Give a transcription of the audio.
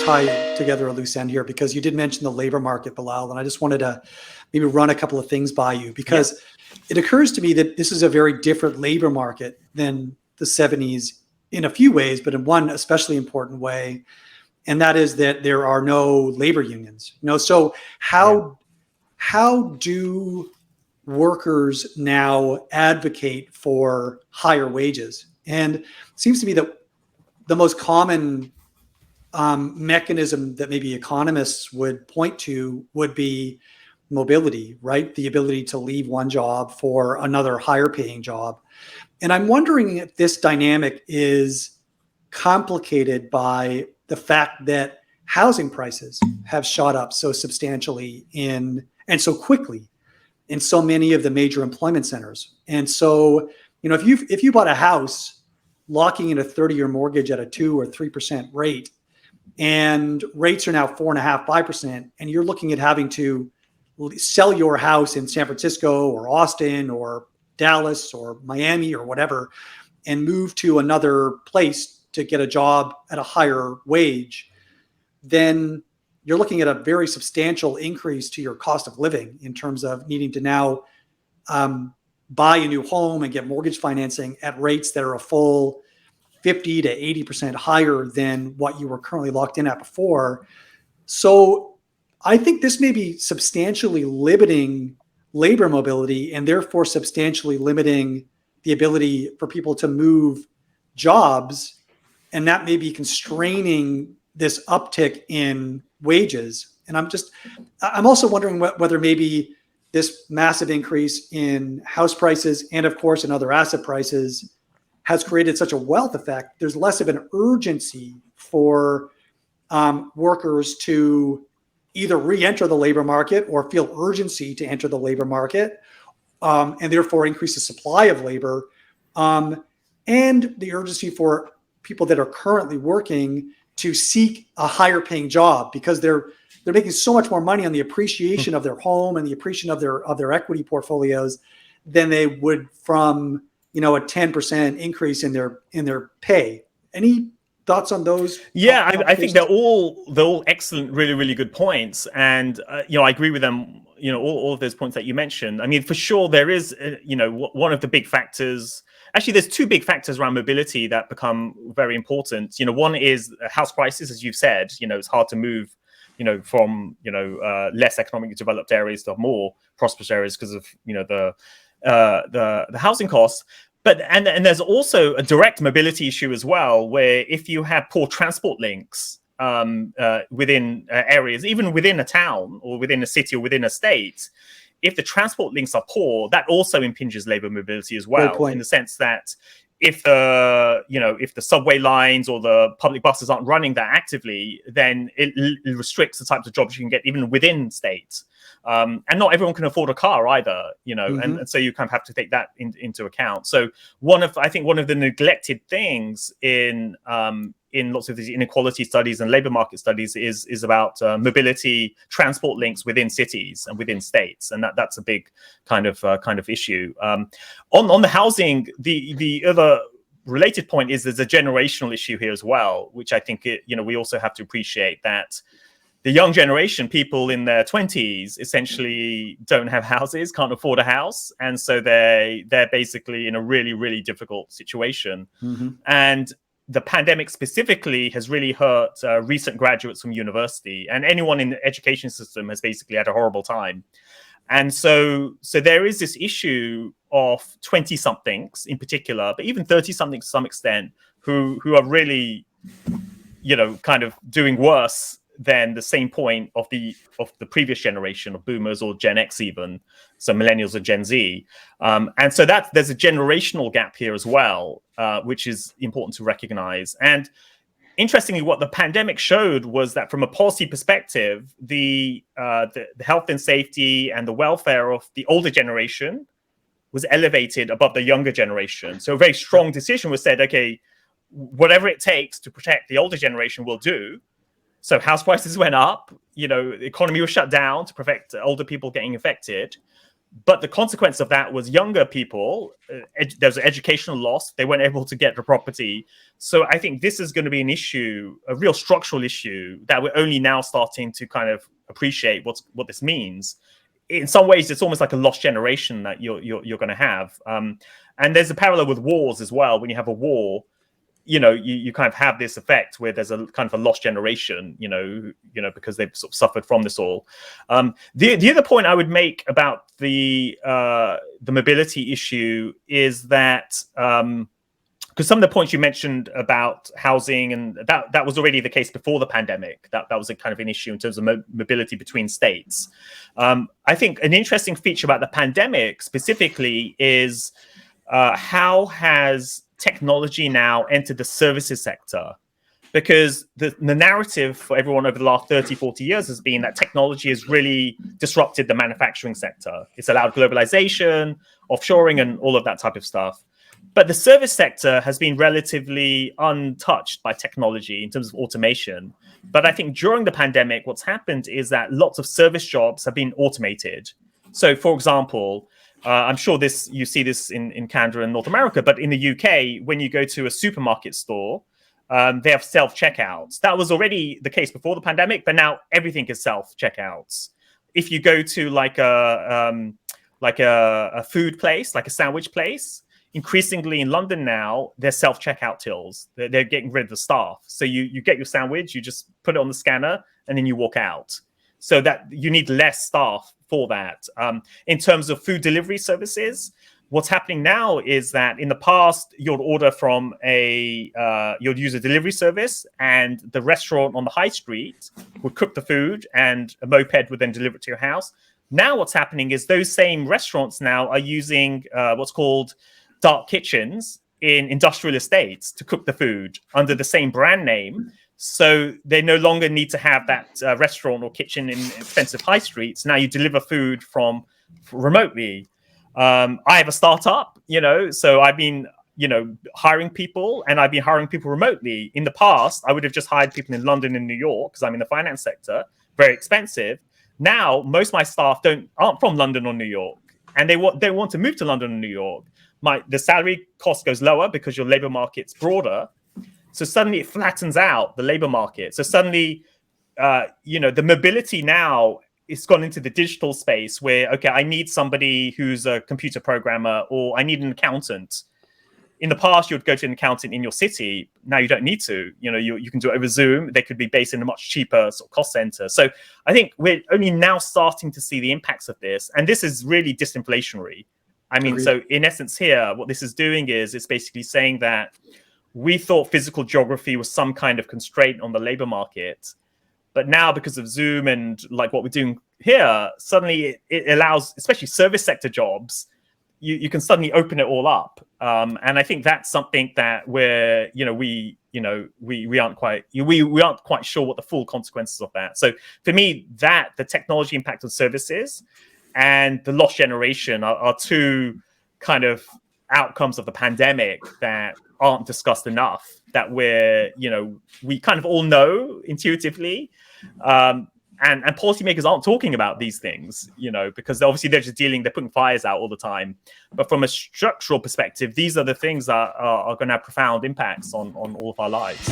tie together a loose end here because you did mention the labor market, Bilal, and I just wanted to maybe run a couple of things by you because it occurs to me that this is a very different labor market than the 70s in a few ways, but in one especially important way, and that is that there are no labor unions. So how do workers now advocate for higher wages? And it seems to me that the most common mechanism that maybe economists would point to would be mobility, right? The ability to leave one job for another higher paying job. And I'm wondering if this dynamic is complicated by the fact that housing prices have shot up so substantially and so quickly in so many of the major employment centers. And so, if you bought a house locking in a 30-year mortgage at a 2 or 3% rate, and rates are now 4.5%, 5%, and you're looking at having to sell your house in San Francisco or Austin or Dallas or Miami or whatever, and move to another place to get a job at a higher wage, then you're looking at a very substantial increase to your cost of living in terms of needing to now buy a new home and get mortgage financing at rates that are a full 50 to 80% higher than what you were currently locked in at before. So I think this may be substantially limiting labor mobility and therefore substantially limiting the ability for people to move jobs. And that may be constraining this uptick in wages. And I'm also wondering whether maybe this massive increase in house prices and of course in other asset prices has created such a wealth effect. There's less of an urgency for workers to either re-enter the labor market or feel urgency to enter the labor market, and therefore increase the supply of labor, and the urgency for people that are currently working to seek a higher paying job because they're making so much more money on the appreciation of their home and the appreciation of their equity portfolios than they would from a 10% increase in their pay. Any thoughts on those? Yeah, I think they're all excellent, really, really good points, and I agree with them. All of those points that you mentioned. I mean, for sure, there is one of the big factors. Actually, there's two big factors around mobility that become very important. One is house prices, as you've said. It's hard to move, from less economically developed areas to more prosperous areas because of the housing costs. But and there's also a direct mobility issue as well, where if you have poor transport links within areas, even within a town or within a city or within a state, if the transport links are poor, that also impinges labor mobility as well, in the sense that if the subway lines or the public buses aren't running that actively, then it restricts the types of jobs you can get even within states. And not everyone can afford a car either, and so you kind of have to take that into account. So I think one of the neglected things in lots of these inequality studies and labor market studies is about mobility, transport links within cities and within states, and that's a big kind of issue. On the housing, the other related point is there's a generational issue here as well, which I think we also have to appreciate that. The young generation, people in their 20s, essentially don't have houses, can't afford a house, and so they're basically in a really, really difficult situation. And the pandemic specifically has really hurt recent graduates from university, and anyone in the education system has basically had a horrible time. And so there is this issue of 20-somethings in particular, but even 30-somethings to some extent, who are really, kind of doing worse than the same point of the previous generation of boomers or Gen X even, so millennials or Gen Z. And so there's a generational gap here as well, which is important to recognize. And interestingly, what the pandemic showed was that from a policy perspective, the health and safety and the welfare of the older generation was elevated above the younger generation. So a very strong decision was said, okay, whatever it takes to protect the older generation will do. So house prices went up, the economy was shut down to prevent older people getting affected. But the consequence of that was younger people, there was an educational loss. They weren't able to get the property. So I think this is going to be an issue, a real structural issue that we're only now starting to kind of appreciate what this means. In some ways, it's almost like a lost generation that you're going to have. And there's a parallel with wars as well. When you have a war, you kind of have this effect where there's a kind of a lost generation, because they've sort of suffered from this all. The other point I would make about the mobility issue is that because some of the points you mentioned about housing, and that was already the case before the pandemic. That was a kind of an issue in terms of mobility between states. I think an interesting feature about the pandemic specifically is how has technology now entered the services sector? Because the narrative for everyone over the last 30, 40 years has been that technology has really disrupted the manufacturing sector. It's allowed globalization, offshoring, and all of that type of stuff. But the service sector has been relatively untouched by technology in terms of automation. But I think during the pandemic, what's happened is that lots of service jobs have been automated. So, for example, I'm sure you see this in Canada and North America, but in the UK, when you go to a supermarket store, they have self-checkouts. That was already the case before the pandemic, but now everything is self-checkouts. If you go to like a food place, like a sandwich place, increasingly in London now, they're self-checkout tills. They're getting rid of the staff. So you get your sandwich, you just put it on the scanner, and then you walk out. So that you need less staff for that. In terms of food delivery services, what's happening now is that in the past, you'd order from you'd use a delivery service, and the restaurant on the high street would cook the food, and a moped would then deliver it to your house. Now what's happening is those same restaurants now are using what's called dark kitchens in industrial estates to cook the food under the same brand name. So they no longer need to have that restaurant or kitchen in expensive high streets. Now you deliver food from remotely. I have a startup, so I've been, hiring people, and I've been hiring people remotely. In the past, I would have just hired people in London and New York because I'm in the finance sector, very expensive. Now, most of my staff aren't from London or New York, and they want to move to London and New York. The salary cost goes lower because your labor market's broader. So suddenly it flattens out the labor market. So suddenly, the mobility now is gone into the digital space where, okay, I need somebody who's a computer programmer, or I need an accountant. In the past, you would go to an accountant in your city. Now you don't need to. You can do it over Zoom. They could be based in a much cheaper sort of cost center. So I think we're only now starting to see the impacts of this. And this is really disinflationary. I mean, so in essence here, what this is doing is it's basically saying that we thought physical geography was some kind of constraint on the labor market. But now, because of Zoom and like what we're doing here, suddenly it allows, especially service sector jobs, you can suddenly open it all up. And I think that's something that we aren't quite sure what the full consequences of that. So for me, the technology impact on services and the lost generation are two kind of outcomes of the pandemic that aren't discussed enough, that we kind of all know intuitively. And policymakers aren't talking about these things, because obviously they're putting fires out all the time. But from a structural perspective, these are the things that are going to have profound impacts on all of our lives.